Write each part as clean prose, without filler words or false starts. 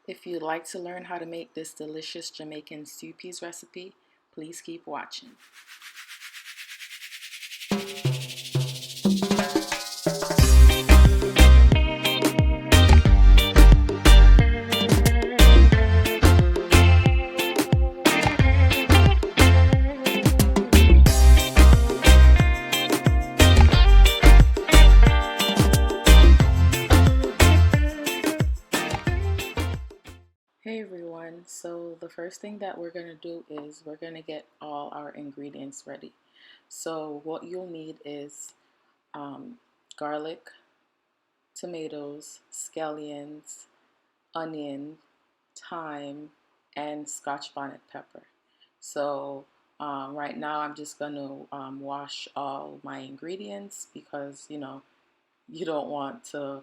If you'd like to learn how to make this delicious Jamaican stew peas recipe, please keep watching. Hey everyone, so the first thing that we're going to do is we're going to get all our ingredients ready. So what you'll need is um, garlic, tomatoes, scallions, onion, thyme, and Scotch bonnet pepper. So right now I'm just going to wash all my ingredients because you don't want to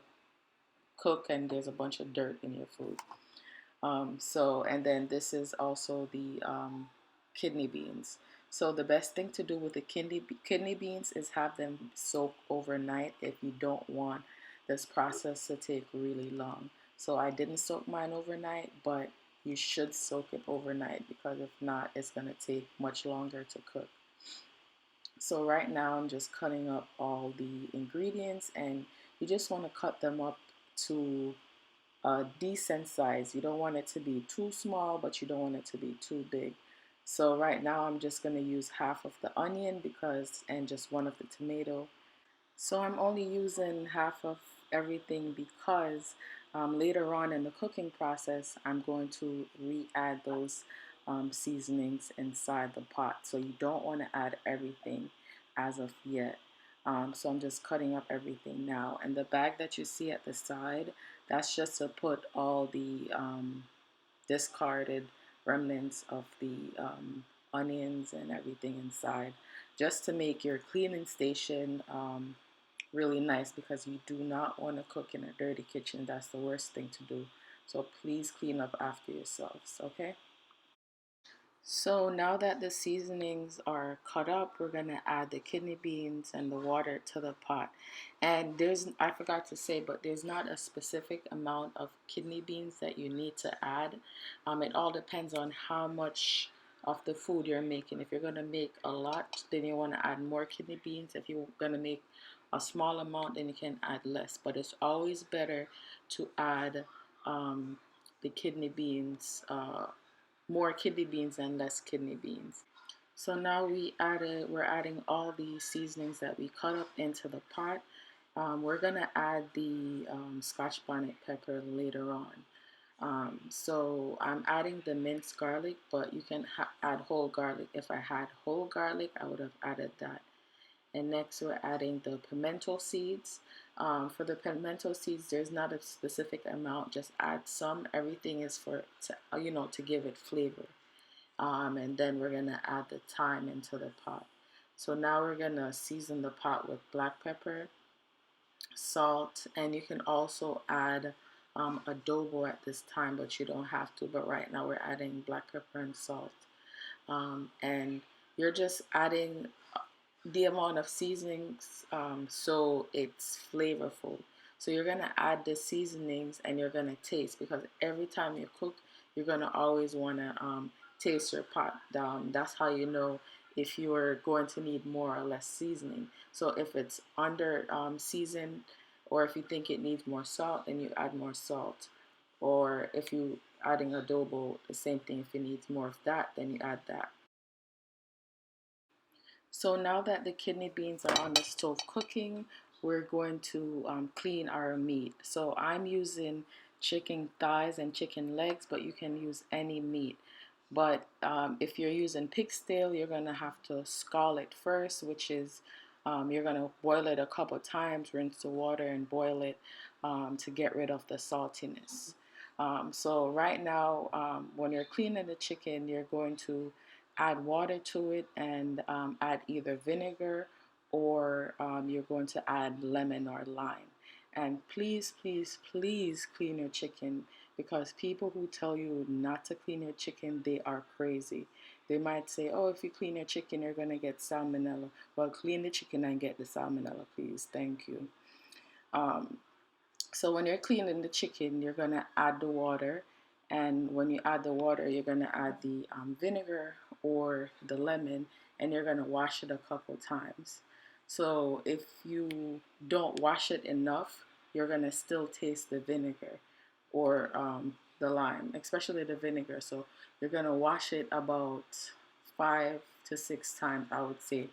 cook and there's a bunch of dirt in your food. And then this is also the kidney beans. So the best thing to do with the kidney beans is have them soak overnight if you don't want this process to take really long. So I didn't soak mine overnight, but you should soak it overnight because if not, it's going to take much longer to cook. So right now I'm just cutting up all the ingredients, and you just want to cut them up to a decent size. You don't want it to be too small, but you don't want it to be too big. So right now I'm just going to use half of the onion and just one of the tomato. So I'm only using half of everything because later on in the cooking process, I'm going to re-add those seasonings inside the pot. So you don't want to add everything as of yet. So I'm just cutting up everything now. And the bag that you see at the side, that's just to put all the discarded remnants of the onions and everything inside, just to make your cleaning station really nice, because you do not want to cook in a dirty kitchen. That's the worst thing to do. So please clean up after yourselves, okay? So now that the seasonings are cut up, we're gonna add the kidney beans and the water to the pot. And I forgot to say, but there's not a specific amount of kidney beans that you need to add. It all depends on how much of the food you're making. If you're gonna make a lot, then you wanna add more kidney beans. If you're gonna make a small amount, then you can add less. But it's always better to add the kidney beans. More kidney beans and less kidney beans. So now we're adding all the seasonings that we cut up into the pot. We're gonna add the Scotch bonnet pepper later on. So I'm adding the minced garlic, but you can add whole garlic. If I had whole garlic, I would have added that. And next we're adding the pimento seeds. For the pimento seeds, there's not a specific amount, just add some. Everything is to give it flavor. And then we're gonna add the thyme into the pot. So now we're gonna season the pot with black pepper, salt, and you can also add adobo at this time, but you don't have to. But right now we're adding black pepper and salt. And you're just adding the amount of seasonings so it's flavorful. So you're gonna add the seasonings and you're gonna taste, because every time you cook, you're gonna always wanna taste your pot down. That's how you know if you're going to need more or less seasoning. So if it's under seasoned, or if you think it needs more salt, then you add more salt. Or if you adding adobo, the same thing. If it needs more of that, then you add that. So now that the kidney beans are on the stove cooking, we're going to clean our meat. So I'm using chicken thighs and chicken legs, but you can use any meat. But if you're using pig tail, you're going to have to scald it first, which is you're going to boil it a couple times, rinse the water and boil it to get rid of the saltiness. So right now, when you're cleaning the chicken, you're going to add water to it and add either vinegar, or you're going to add lemon or lime. And please, please, please clean your chicken, because people who tell you not to clean your chicken, they are crazy. They might say, oh, if you clean your chicken, you're going to get salmonella. Well, clean the chicken and get the salmonella, please. Thank you. Um, so when you're cleaning the chicken, you're going to add the water, And when you add the water, you're going to add the vinegar or the lemon, and you're going to wash it a couple times. So if you don't wash it enough, you're going to still taste the vinegar or the lime, especially the vinegar. So you're going to wash it about 5 to 6 times, I would say.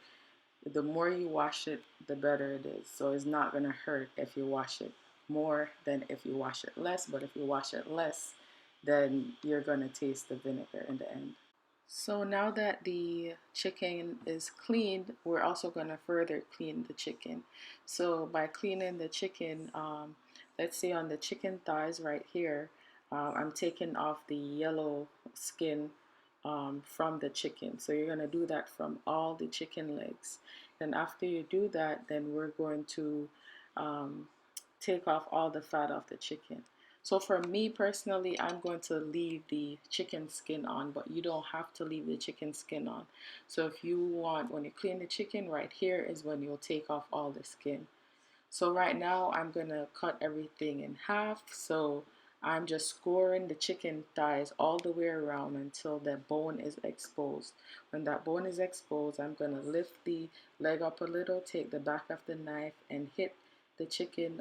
The more you wash it, the better it is. So it's not going to hurt if you wash it more than if you wash it less. But if you wash it less, then you're going to taste the vinegar in the end. So now that the chicken is cleaned, we're also going to further clean the chicken. So by cleaning the chicken, let's say on the chicken thighs right here, I'm taking off the yellow skin from the chicken. So you're going to do that from all the chicken legs. Then after you do that, then we're going to um, take off all the fat off the chicken. So for me personally, I'm going to leave the chicken skin on, but you don't have to leave the chicken skin on. So if you want, when you clean the chicken, right here is when you'll take off all the skin. So right now I'm gonna cut everything in half. So I'm just scoring the chicken thighs all the way around until the bone is exposed. When that bone is exposed, I'm gonna lift the leg up a little, take the back of the knife and hit the chicken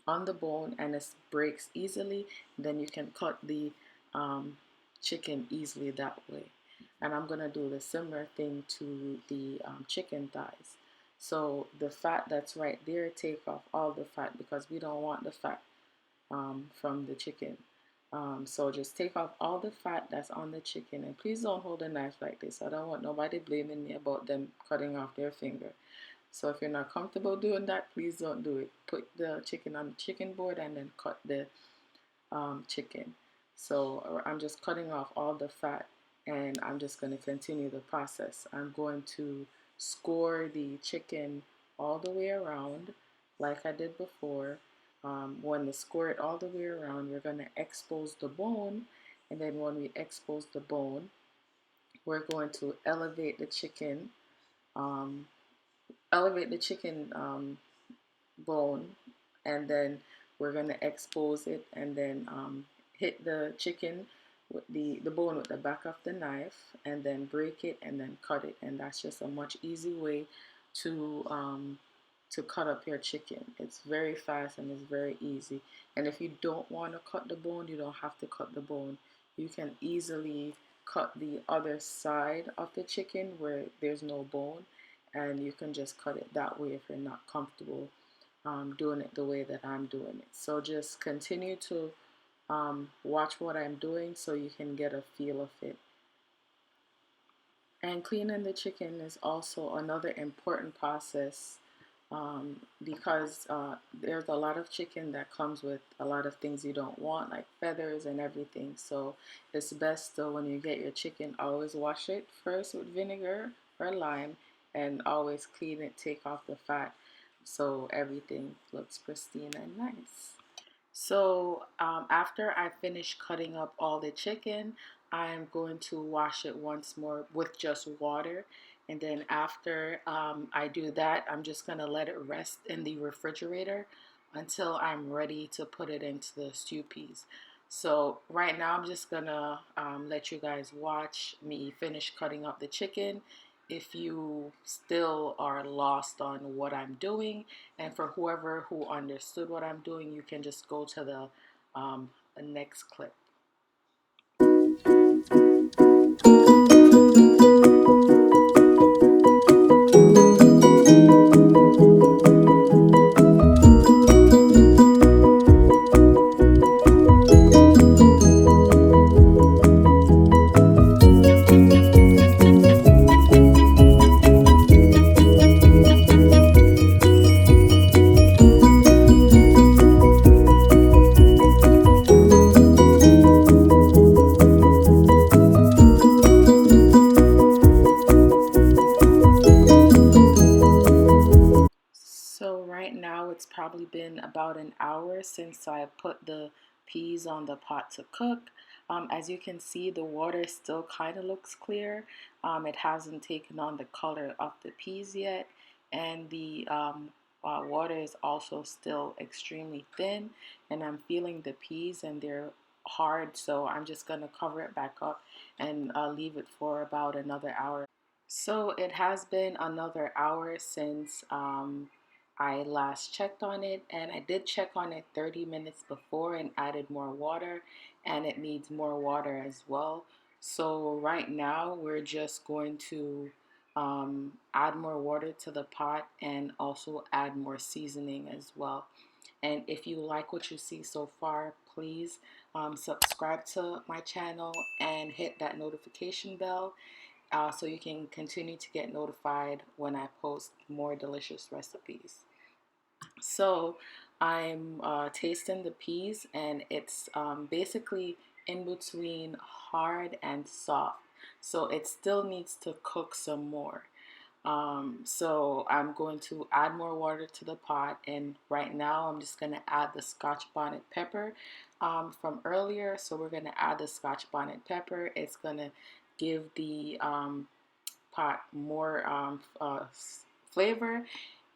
on the bone, and it breaks easily. Then you can cut the um, chicken easily that way. And I'm gonna do the similar thing to the chicken thighs. So the fat that's right there, take off all the fat because we don't want the fat from the chicken. So just take off all the fat that's on the chicken, and please don't hold a knife like this. I don't want nobody blaming me about them cutting off their finger. So if you're not comfortable doing that, please don't do it. Put the chicken on the chicken board and then cut the chicken. So I'm just cutting off all the fat, and I'm just going to continue the process. I'm going to score the chicken all the way around like I did before. When you score it all the way around, we're going to expose the bone, and then when we expose the bone, we're going to um, elevate the chicken bone, and then we're going to expose it, and then hit the chicken with the bone with the back of the knife, and then break it and then cut it. And that's just a much easy way to cut up your chicken. It's very fast and it's very easy. And if you don't want to cut the bone, you don't have to cut the bone. You can easily cut the other side of the chicken where there's no bone, and you can just cut it that way if you're not comfortable doing it the way that I'm doing it. So just continue to watch what I'm doing so you can get a feel of it. And cleaning the chicken is also another important process because there's a lot of chicken that comes with a lot of things you don't want, like feathers and everything. So it's best when you get your chicken, always wash it first with vinegar or lime, and always clean it, take off the fat, so everything looks pristine and nice. So after I finish cutting up all the chicken, I'm going to wash it once more with just water. And then after I do that, I'm just going to let it rest in the refrigerator until I'm ready to put it into the stew peas. So right now I'm just going to let you guys watch me finish cutting up the chicken. If you still are lost on what I'm doing, and for whoever who understood what I'm doing, you can just go to the next clip. So right now it's probably been about an hour since I put the peas on the pot to cook. As you can see, the water still kind of looks clear. It hasn't taken on the color of the peas yet, and the water is also still extremely thin. And I'm feeling the peas, and they're hard, so I'm just gonna cover it back up and leave it for about another hour. So it has been another hour since I last checked on it, and I did check on it 30 minutes before and added more water, and it needs more water as well. So right now we're just going to add more water to the pot and also add more seasoning as well. And if you like what you see so far, please subscribe to my channel and hit that notification bell so you can continue to get notified when I post more delicious recipes. So I'm tasting the peas, and it's basically in between hard and soft. So it still needs to cook some more. So I'm going to add more water to the pot, and right now I'm just going to add the Scotch bonnet pepper from earlier. So we're going to add the Scotch bonnet pepper. It's going to give the pot more flavor,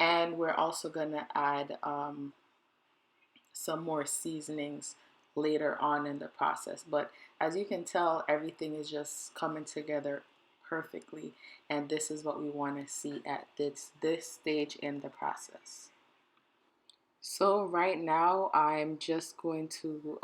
and we're also going to add some more seasonings later on in the process. But as you can tell, everything is just coming together perfectly, and this is what we want to see at this stage in the process. So right now I'm just going to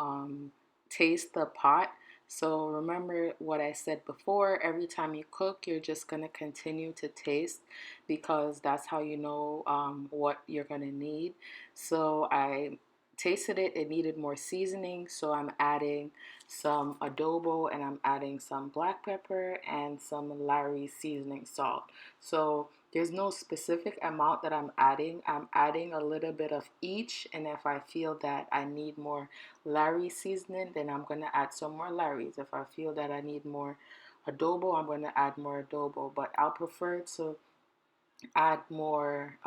taste the pot. So remember what I said before, every time you cook, you're just going to continue to taste, because that's how you know what you're going to need. So I tasted it, it needed more seasoning. So I'm adding some adobo, and I'm adding some black pepper and some Larry seasoning salt. So there's no specific amount that I'm adding. I'm adding a little bit of each, and if I feel that I need more Larry seasoning, then I'm going to add some more Larry's. If I feel that I need more adobo, I'm going to add more adobo. But I'll prefer to add more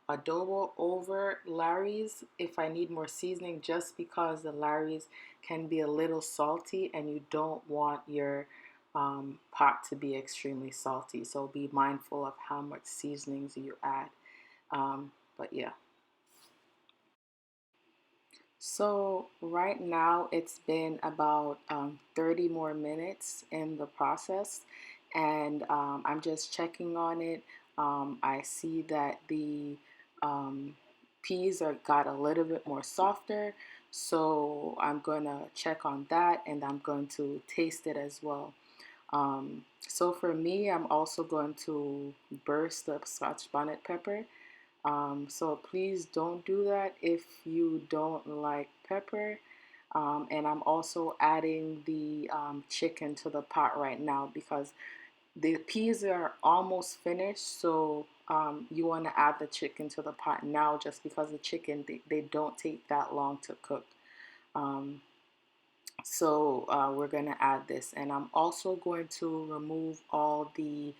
adobo over Larry's if I need more seasoning, just because the Larry's can be a little salty, and you don't want your pot to be extremely salty. So be mindful of how much seasonings you add. But yeah. So right now it's been about 30 more minutes in the process, and I'm just checking on it. I see that the um, peas are got a little bit more softer, so I'm gonna check on that, and I'm going to taste it as well. So for me, I'm also going to burst the Scotch bonnet pepper. So please don't do that if you don't like pepper. And I'm also adding the chicken to the pot right now, because the peas are almost finished. So you want to add the chicken to the pot now, just because the chicken, they don't take that long to cook. Um, so we're going to add this, and I'm also going to remove all the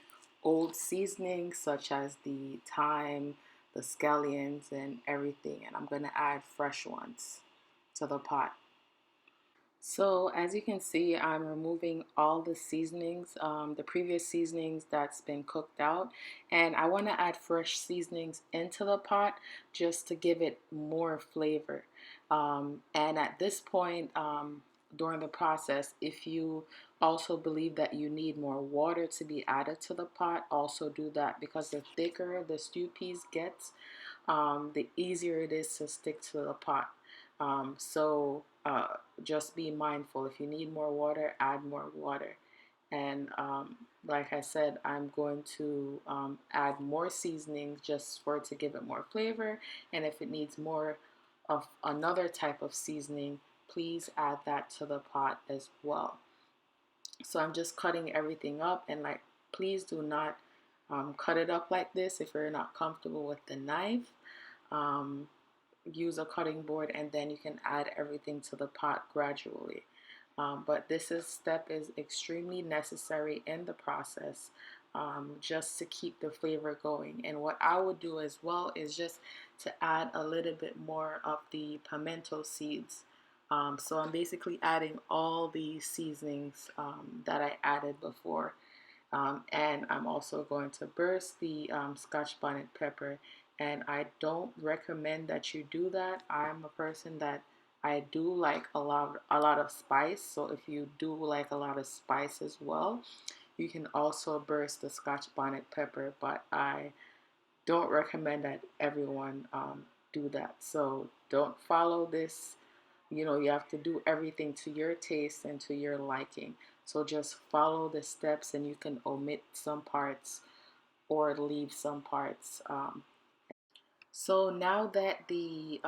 old seasonings, such as the thyme, the scallions, and everything, and I'm going to add fresh ones to the pot. So as you can see, I'm removing all the seasonings, the previous seasonings that's been cooked out, and I want to add fresh seasonings into the pot just to give it more flavor. And at this point, during the process, if you also believe that you need more water to be added to the pot, also do that, because the thicker the stew peas gets, the easier it is to stick to the pot. So just be mindful. If you need more water, add more water. And like I said, I'm going to add more seasonings just for it to give it more flavor. And if it needs more of another type of seasoning, please add that to the pot as well. So I'm just cutting everything up, and like, please do not cut it up like this if you're not comfortable with the knife. Um, Use a cutting board, and then you can add everything to the pot gradually. But step is extremely necessary in the process, just to keep the flavor going. And what I would do as well is just to add a little bit more of the pimento seeds. So I'm basically adding all the seasonings that I added before. And I'm also going to burst the Scotch bonnet pepper. And I don't recommend that you do that. I'm a person that I do like a lot of spice. So if you do like a lot of spice as well, you can also burst the Scotch bonnet pepper. But I don't recommend that everyone do that. So don't follow this. You have to do everything to your taste and to your liking. So just follow the steps, and you can omit some parts or leave some parts. So now that the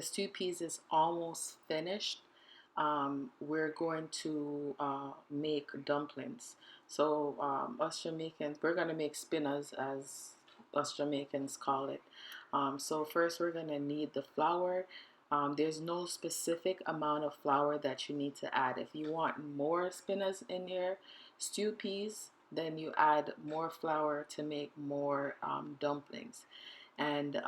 stew peas is almost finished, we're going to make dumplings. So us Jamaicans, we're gonna make spinners, as us Jamaicans call it. So first, we're gonna need the flour. There's no specific amount of flour that you need to add. If you want more spinners in your stew peas, then you add more flour to make more dumplings. And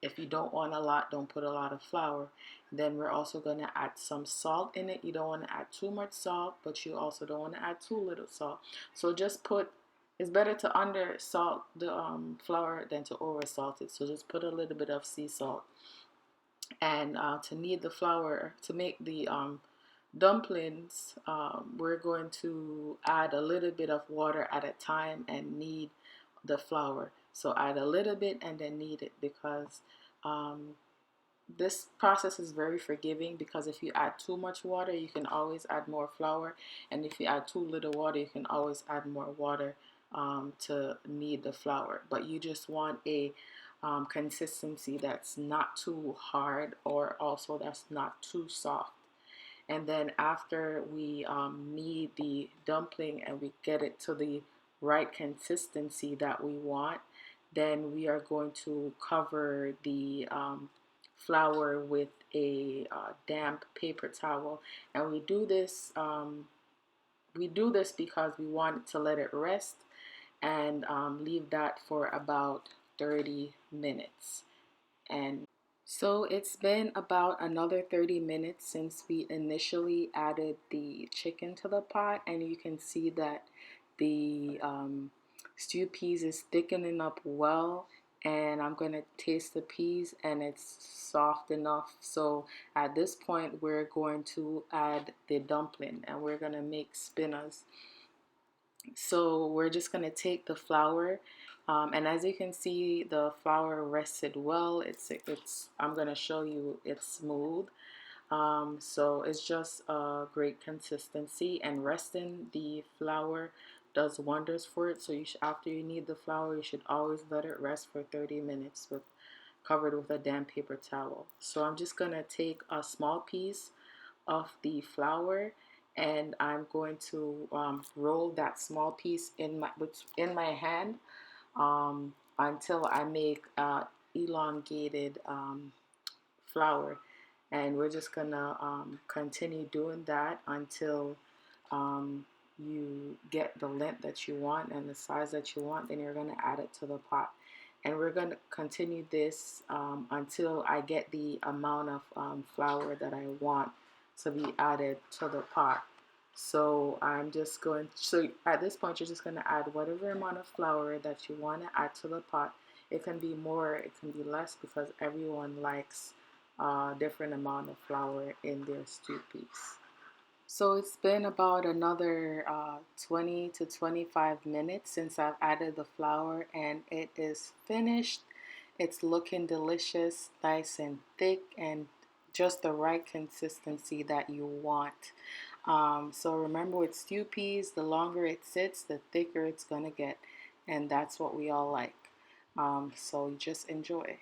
if you don't want a lot, don't put a lot of flour. Then we're also going to add some salt in it. You don't want to add too much salt, but you also don't want to add too little salt. So just put, it's better to under salt the flour than to over salt it. So just put a little bit of sea salt. And to knead the flour, to make the dumplings, we're going to add a little bit of water at a time and knead the flour. So add a little bit and then knead it, because um, this process is very forgiving, because if you add too much water, you can always add more flour, and if you add too little water, you can always add more water to knead the flour. But you just want a consistency that's not too hard, or also that's not too soft. And then after we knead the dumpling and we get it to the right consistency that we want, then we are going to cover the flour with a damp paper towel. And we do this because we want to let it rest, and leave that for about 30 minutes. So it's been about another 30 minutes since we initially added the chicken to the pot, and you can see that the stewed peas is thickening up well. And I'm going to taste the peas, and it's soft enough. So at this point, we're going to add the dumpling, and we're going to make spinners. So we're just going to take the flour, and as you can see, the flour rested well. It's I'm going to show you it's smooth. So it's just a great consistency, and resting the flour does wonders for it. So after you knead the flour, you should always let it rest for 30 minutes covered with a damp paper towel. So I'm just going to take a small piece of the flour, and I'm going to roll that small piece in my hand, until I make elongated flour. And we're just gonna continue doing that until um, you get the length that you want and the size that you want. Then you're gonna add it to the pot, and we're gonna continue this until I get the amount of flour that I want to be added to the pot. So so at this point, you're just gonna add whatever amount of flour that you want to add to the pot. It can be more, it can be less, because everyone likes different amount of flour in their stew peas. So it's been about another 20 to 25 minutes since I've added the flour, and it is finished. It's looking delicious, nice and thick, and just the right consistency that you want. So remember, with stew peas, the longer it sits, the thicker it's gonna get, and that's what we all like. So just enjoy.